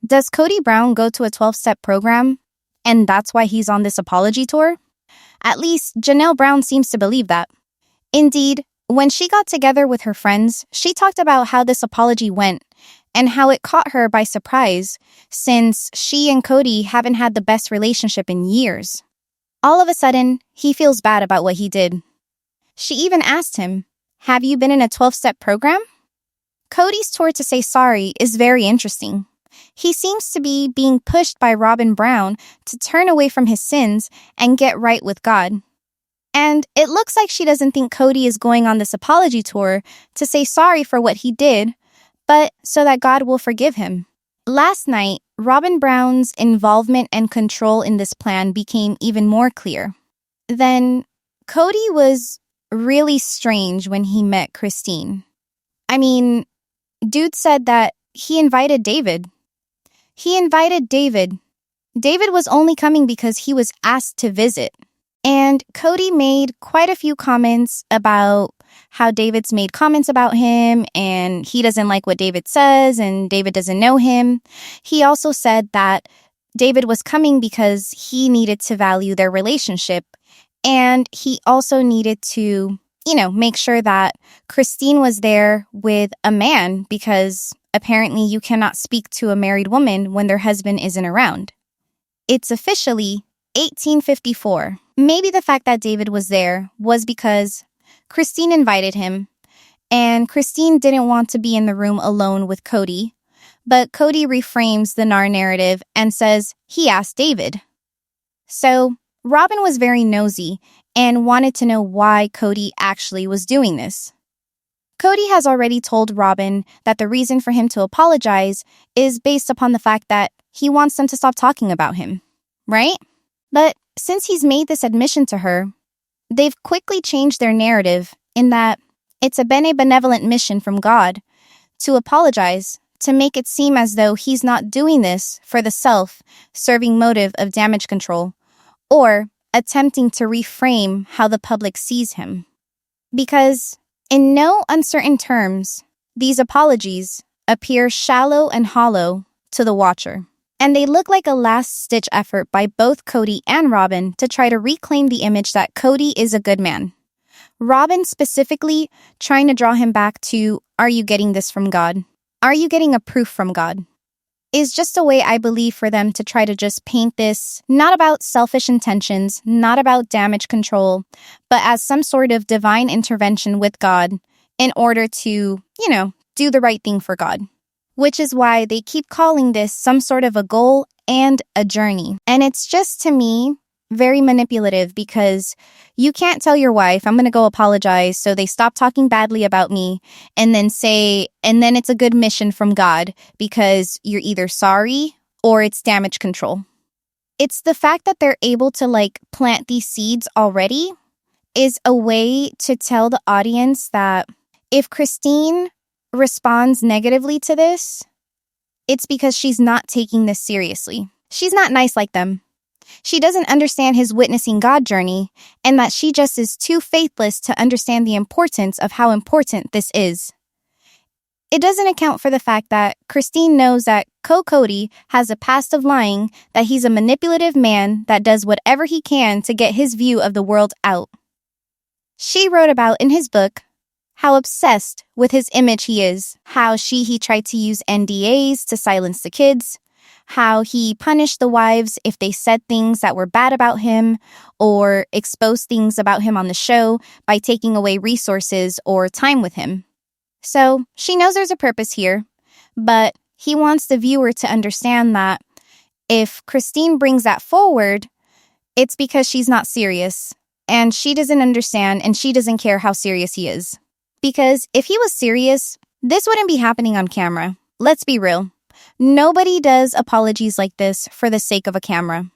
Does Kody Brown go to a 12-step program, and that's why he's on this apology tour? At least, Janelle Brown seems to believe that. Indeed, when she got together with her friends, she talked about how this apology went and how it caught her by surprise since she and Kody haven't had the best relationship in years. All of a sudden, he feels bad about what he did. She even asked him, "Have you been in a 12-step program?" Kody's tour to say sorry is very interesting. He seems to be being pushed by Robyn Brown to turn away from his sins and get right with God. And it looks like she doesn't think Kody is going on this apology tour to say sorry for what he did, but so that God will forgive him. Last night, Robyn Brown's involvement and control in this plan became even more clear. Then, Kody was really strange when he met Christine. I mean, dude said that he invited David. David was only coming because he was asked to visit. And Kody made quite a few comments about how David's made comments about him and he doesn't like what David says and David doesn't know him. He also said that David was coming because he needed to value their relationship and he also needed to, make sure that Christine was there with a man because apparently you cannot speak to a married woman when their husband isn't around. It's officially 1854. Maybe the fact that David was there was because Christine invited him, and Christine didn't want to be in the room alone with Kody, but Kody reframes the narrative and says he asked David. So, Robyn was very nosy and wanted to know why Kody actually was doing this. Kody has already told Robyn that the reason for him to apologize is based upon the fact that he wants them to stop talking about him, right? But since he's made this admission to her, they've quickly changed their narrative in that it's a benevolent mission from God to apologize, to make it seem as though he's not doing this for the self-serving motive of damage control or attempting to reframe how the public sees him. Because in no uncertain terms, these apologies appear shallow and hollow to the watcher. And they look like a last-ditch effort by both Kody and Robyn to try to reclaim the image that Kody is a good man. Robyn specifically trying to draw him back to, are you getting this from God? Are you getting a proof from God? Is just a way, I believe, for them to try to just paint this not about selfish intentions, not about damage control, but as some sort of divine intervention with God in order to, do the right thing for God. Which is why they keep calling this some sort of a goal and a journey. And it's just, to me, very manipulative because you can't tell your wife, I'm going to go apologize so they stop talking badly about me and then it's a good mission from God because you're either sorry or it's damage control. It's the fact that they're able to plant these seeds already is a way to tell the audience that if Christine responds negatively to this, it's because she's not taking this seriously. She's not nice like them. She doesn't understand his witnessing God journey, and that she just is too faithless to understand the importance of how important this is. It doesn't account for the fact that Christine knows that Cody has a past of lying, that he's a manipulative man that does whatever he can to get his view of the world out. She wrote about in his book how obsessed with his image he is, how he tried to use NDAs to silence the kids, how he punished the wives if they said things that were bad about him or exposed things about him on the show by taking away resources or time with him. So she knows there's a purpose here, but he wants the viewer to understand that if Christine brings that forward, it's because she's not serious and she doesn't understand and she doesn't care how serious he is. Because if he was serious, this wouldn't be happening on camera. Let's be real. Nobody does apologies like this for the sake of a camera.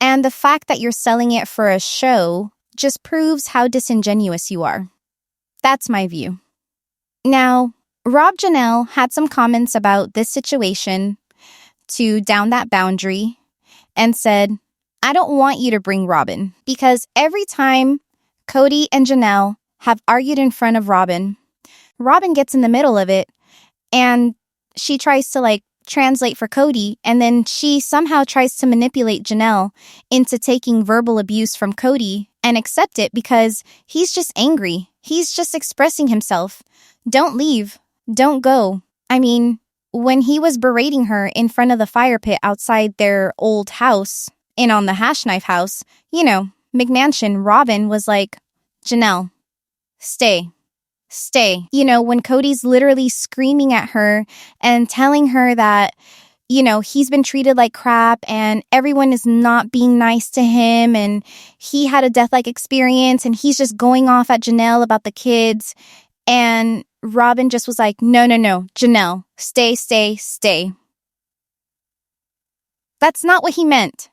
And the fact that you're selling it for a show just proves how disingenuous you are. That's my view. Now, Janelle had some comments about this situation to down that boundary and said, I don't want you to bring Robyn because every time Kody and Janelle have argued in front of Robyn gets in the middle of it and she tries to translate for Kody, and then she somehow tries to manipulate Janelle into taking verbal abuse from Kody and accept it because he's just angry. He's just expressing himself. Don't leave. Don't go. I mean, when he was berating her in front of the fire pit outside their old house, in on the hash knife house, McMansion, Robyn was like, Janelle, stay. When Kody's literally screaming at her and telling her that, he's been treated like crap and everyone is not being nice to him and he had a death-like experience and he's just going off at Janelle about the kids. And Robyn just was like, no, Janelle, stay. That's not what he meant.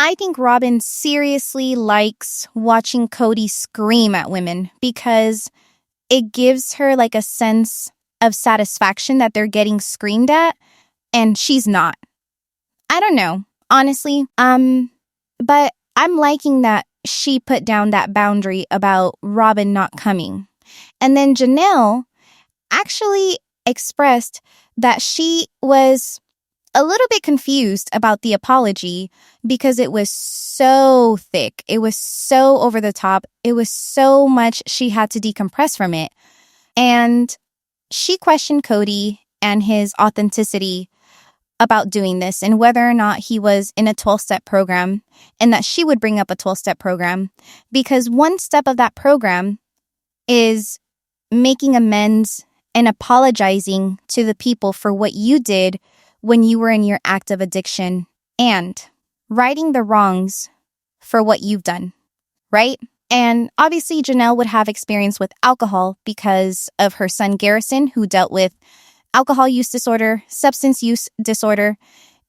I think Robyn seriously likes watching Kody scream at women because it gives her like a sense of satisfaction that they're getting screamed at, and she's not. I don't know, honestly. But I'm liking that she put down that boundary about Robyn not coming. And then Janelle actually expressed that she was a little bit confused about the apology because it was so thick. It was so over the top. It was so much she had to decompress from it. And she questioned Kody and his authenticity about doing this and whether or not he was in a 12-step program and that she would bring up a 12-step program because one step of that program is making amends and apologizing to the people for what you did when you were in your act of addiction and righting the wrongs for what you've done, right? And obviously Janelle would have experience with alcohol because of her son Garrison, who dealt with alcohol use disorder, substance use disorder.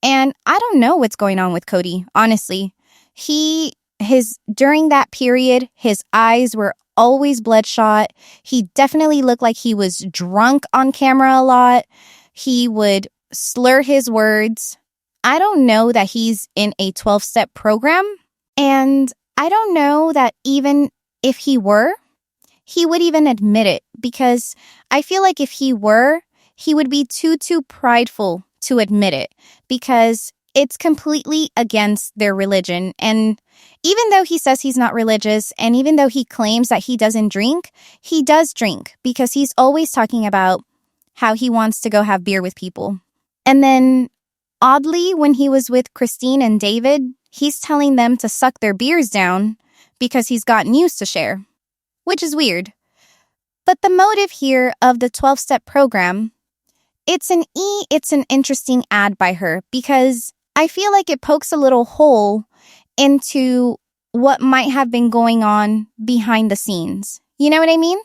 And I don't know what's going on with Kody, honestly. During that period, his eyes were always bloodshot. He definitely looked like he was drunk on camera a lot. He would slur his words. I don't know that he's in a 12-step program. And I don't know that even if he were, he would even admit it. Because I feel like if he were, he would be too prideful to admit it. Because it's completely against their religion. And even though he says he's not religious, and even though he claims that he doesn't drink, he does drink. Because he's always talking about how he wants to go have beer with people. And then, oddly, when he was with Christine and David, he's telling them to suck their beers down because he's got news to share, which is weird. But the motive here of the 12-step program, it's an interesting ad by her because I feel like it pokes a little hole into what might have been going on behind the scenes. You know what I mean?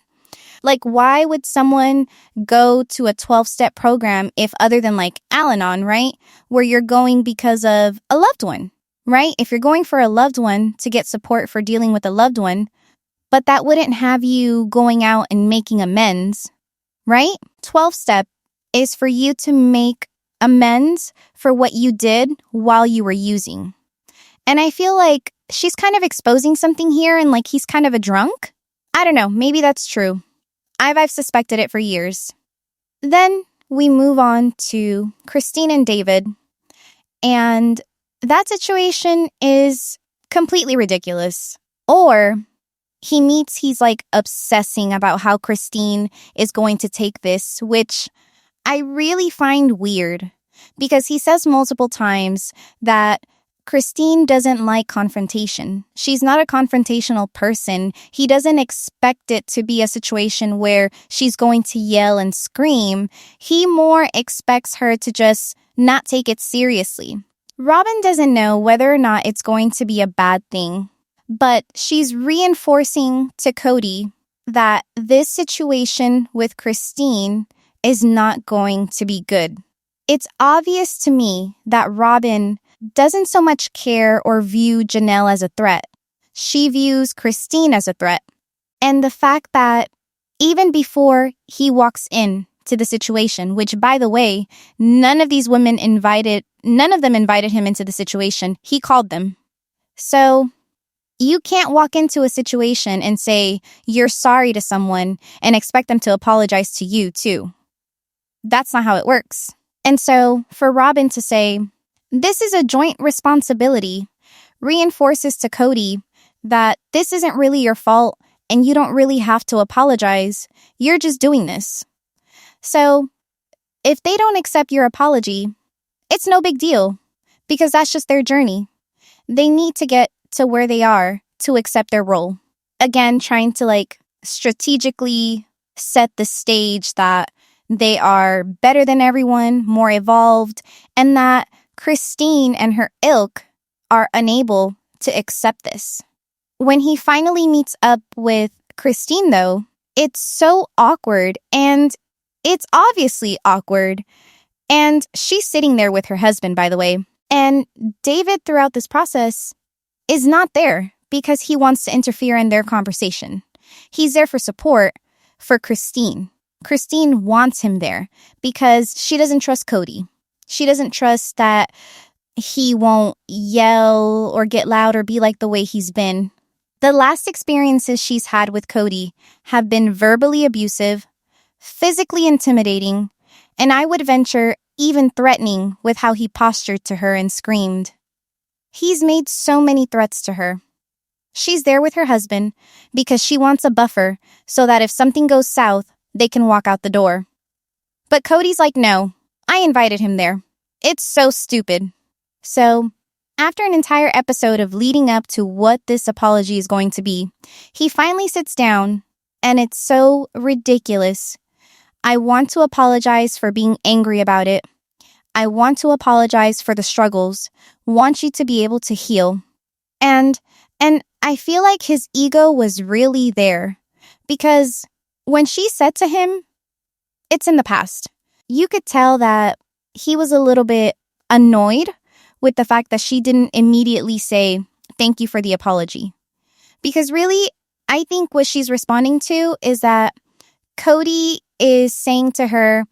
Like, why would someone go to a 12-step program if other than like Al-Anon, right? Where you're going because of a loved one, right? If you're going for a loved one to get support for dealing with a loved one, but that wouldn't have you going out and making amends, right? 12-step is for you to make amends for what you did while you were using. And I feel like she's kind of exposing something here and like he's kind of a drunk. I don't know, maybe that's true. I've suspected it for years. Then we move on to Christine and David. And that situation is completely ridiculous. Or he's like obsessing about how Christine is going to take this, which I really find weird. Because he says multiple times that Christine doesn't like confrontation. She's not a confrontational person. He doesn't expect it to be a situation where she's going to yell and scream. He more expects her to just not take it seriously. Robyn doesn't know whether or not it's going to be a bad thing, but she's reinforcing to Kody that this situation with Christine is not going to be good. It's obvious to me that Robyn doesn't so much care or view Janelle as a threat. She views Christine as a threat. And the fact that even before he walks in to the situation, which, by the way, none of them invited him into the situation. He called them. So you can't walk into a situation and say you're sorry to someone and expect them to apologize to you too. that's not how it works. And so for Robyn to say, this is a joint responsibility, reinforces to Kody that this isn't really your fault and you don't really have to apologize. You're just doing this. So if they don't accept your apology, it's no big deal because that's just their journey. They need to get to where they are to accept their role. Again, trying to strategically set the stage that they are better than everyone, more evolved, and that Christine and her ilk are unable to accept this. When he finally meets up with Christine, though, it's so awkward, and it's obviously awkward. And she's sitting there with her husband, by the way. And David, throughout this process, is not there because he wants to interfere in their conversation. He's there for support for Christine. Christine wants him there because she doesn't trust Kody. She doesn't trust that he won't yell or get loud or be like the way he's been. The last experiences she's had with Kody have been verbally abusive, physically intimidating, and I would venture even threatening with how he postured to her and screamed. He's made so many threats to her. She's there with her husband because she wants a buffer so that if something goes south, they can walk out the door. But Kody's like, no, I invited him there. It's so stupid. So, after an entire episode of leading up to what this apology is going to be, he finally sits down, and it's so ridiculous. I want to apologize for being angry about it. I want to apologize for the struggles. Want you to be able to heal. And I feel like his ego was really there because when she said to him, it's in the past. You could tell that he was a little bit annoyed with the fact that she didn't immediately say, thank you for the apology. Because really, I think what she's responding to is that Kody is saying to her,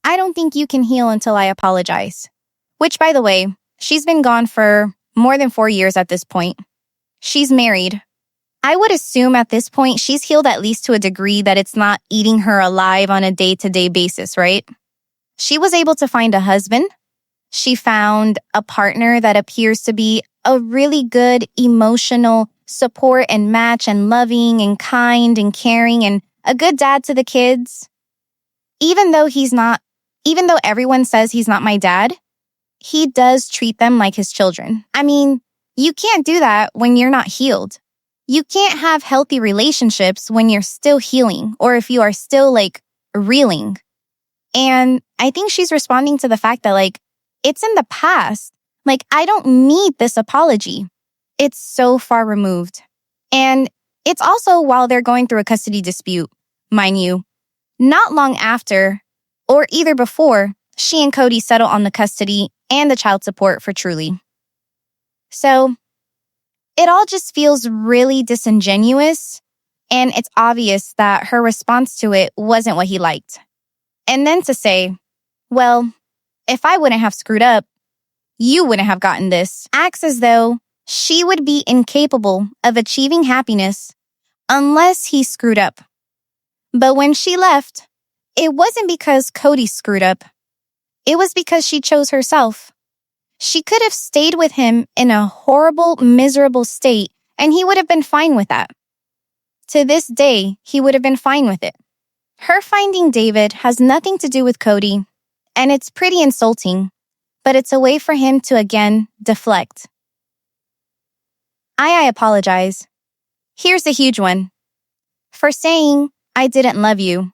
I don't think you can heal until I apologize. Which, by the way, she's been gone for more than 4 years at this point. She's married. I would assume at this point she's healed at least to a degree that it's not eating her alive on a day-to-day basis, right? She was able to find a husband. She found a partner that appears to be a really good emotional support and match and loving and kind and caring and a good dad to the kids. Even though everyone says he's not my dad, he does treat them like his children. I mean, you can't do that when you're not healed. You can't have healthy relationships when you're still healing or if you are still reeling. And I think she's responding to the fact that it's in the past. I don't need this apology. It's so far removed. And it's also while they're going through a custody dispute, mind you. Not long after, or either before, she and Kody settle on the custody and the child support for Truly. So, it all just feels really disingenuous, and it's obvious that her response to it wasn't what he liked. And then to say, well, if I wouldn't have screwed up, you wouldn't have gotten this, acts as though she would be incapable of achieving happiness unless he screwed up. But when she left, it wasn't because Kody screwed up. It was because she chose herself. She could have stayed with him in a horrible, miserable state, and he would have been fine with that. To this day, he would have been fine with it. Her finding David has nothing to do with Kody, and it's pretty insulting, but it's a way for him to again deflect. I apologize. Here's a huge one. For saying I didn't love you.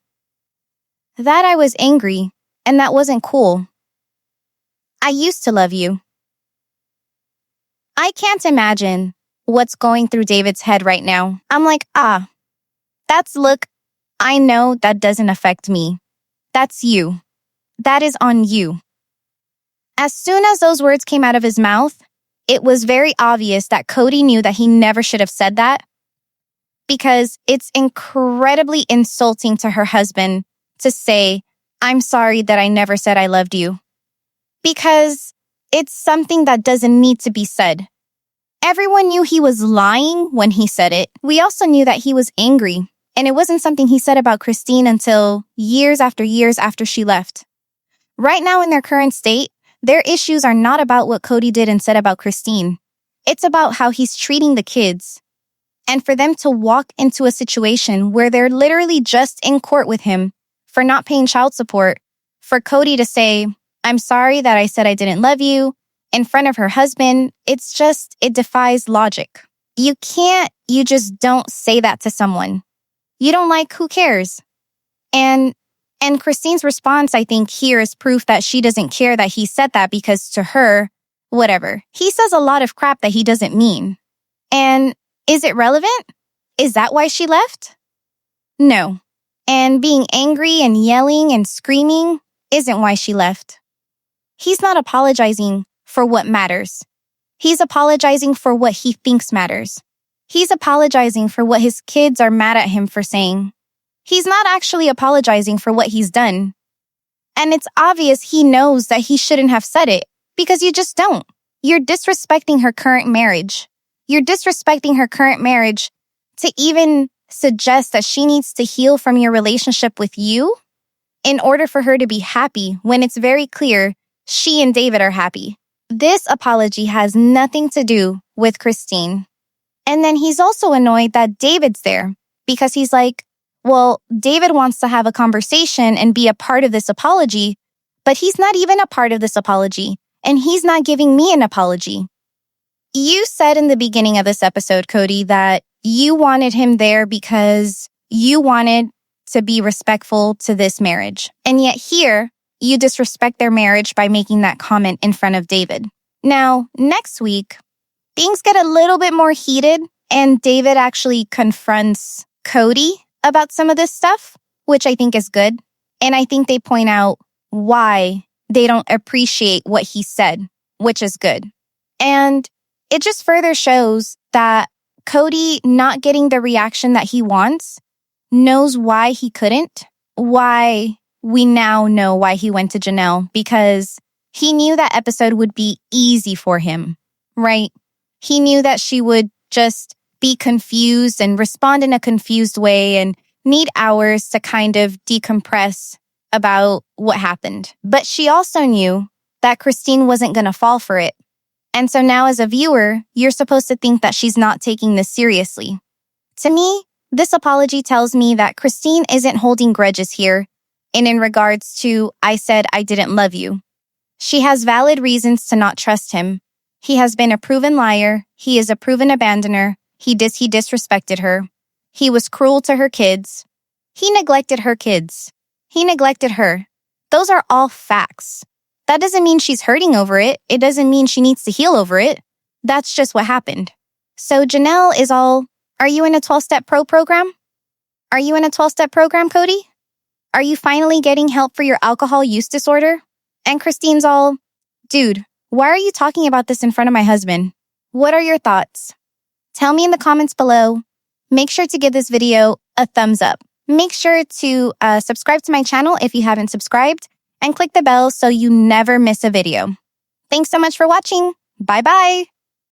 That I was angry, and that wasn't cool. I used to love you. I can't imagine what's going through David's head right now. I'm like, look, I know that doesn't affect me. That's you. That is on you. As soon as those words came out of his mouth, it was very obvious that Kody knew that he never should have said that because it's incredibly insulting to her husband to say, I'm sorry that I never said I loved you. Because it's something that doesn't need to be said. Everyone knew he was lying when he said it. We also knew that he was angry, And it wasn't something he said about Christine until years after she left. Right now in their current state, their issues are not about what Kody did and said about Christine. It's about how he's treating the kids. And for them to walk into a situation where they're literally just in court with him for not paying child support, for Kody to say, "I'm sorry that I said I didn't love you," in front of her husband, it defies logic. You just don't say that to someone. You don't like, who cares? And Christine's response, I think, here is proof that she doesn't care that he said that, because to her, whatever. He says a lot of crap that he doesn't mean. And is it relevant? Is that why she left? No. And being angry and yelling and screaming isn't why she left. He's not apologizing for what matters. He's apologizing for what he thinks matters. He's apologizing for what his kids are mad at him for saying. He's not actually apologizing for what he's done. And it's obvious he knows that he shouldn't have said it, because you just don't. You're disrespecting her current marriage. You're disrespecting her current marriage to even suggest that she needs to heal from your relationship with you in order for her to be happy, when it's very clear she and David are happy. This apology has nothing to do with Christine. And then he's also annoyed that David's there, because he's like, well, David wants to have a conversation and be a part of this apology, but he's not even a part of this apology, and he's not giving me an apology. You said in the beginning of this episode, Kody, that you wanted him there because you wanted to be respectful to this marriage. And yet here, you disrespect their marriage by making that comment in front of David. Now, next week, things get a little bit more heated, and David actually confronts Kody about some of this stuff, which I think is good. And I think they point out why they don't appreciate what he said, which is good. And it just further shows that Kody not getting the reaction that he wants knows why he couldn't, why we now know why he went to Janelle, because he knew that episode would be easy for him, right? He knew that she would just be confused and respond in a confused way and need hours to kind of decompress about what happened. But she also knew that Christine wasn't going to fall for it. And so now as a viewer, you're supposed to think that she's not taking this seriously. To me, this apology tells me that Christine isn't holding grudges here, and in regards to, I said I didn't love you. She has valid reasons to not trust him. He has been a proven liar. He is a proven abandoner. He disrespected her. He was cruel to her kids. He neglected her kids. He neglected her. Those are all facts. That doesn't mean she's hurting over it. It doesn't mean she needs to heal over it. That's just what happened. So Janelle is all, are you in a 12-step pro program? Are you in a 12-step program, Kody? Are you finally getting help for your alcohol use disorder? And Christine's all, dude, why are you talking about this in front of my husband? What are your thoughts? Tell me in the comments below. Make sure to give this video a thumbs up. Make sure to subscribe to my channel if you haven't subscribed, and click the bell so you never miss a video. Thanks so much for watching. Bye-bye.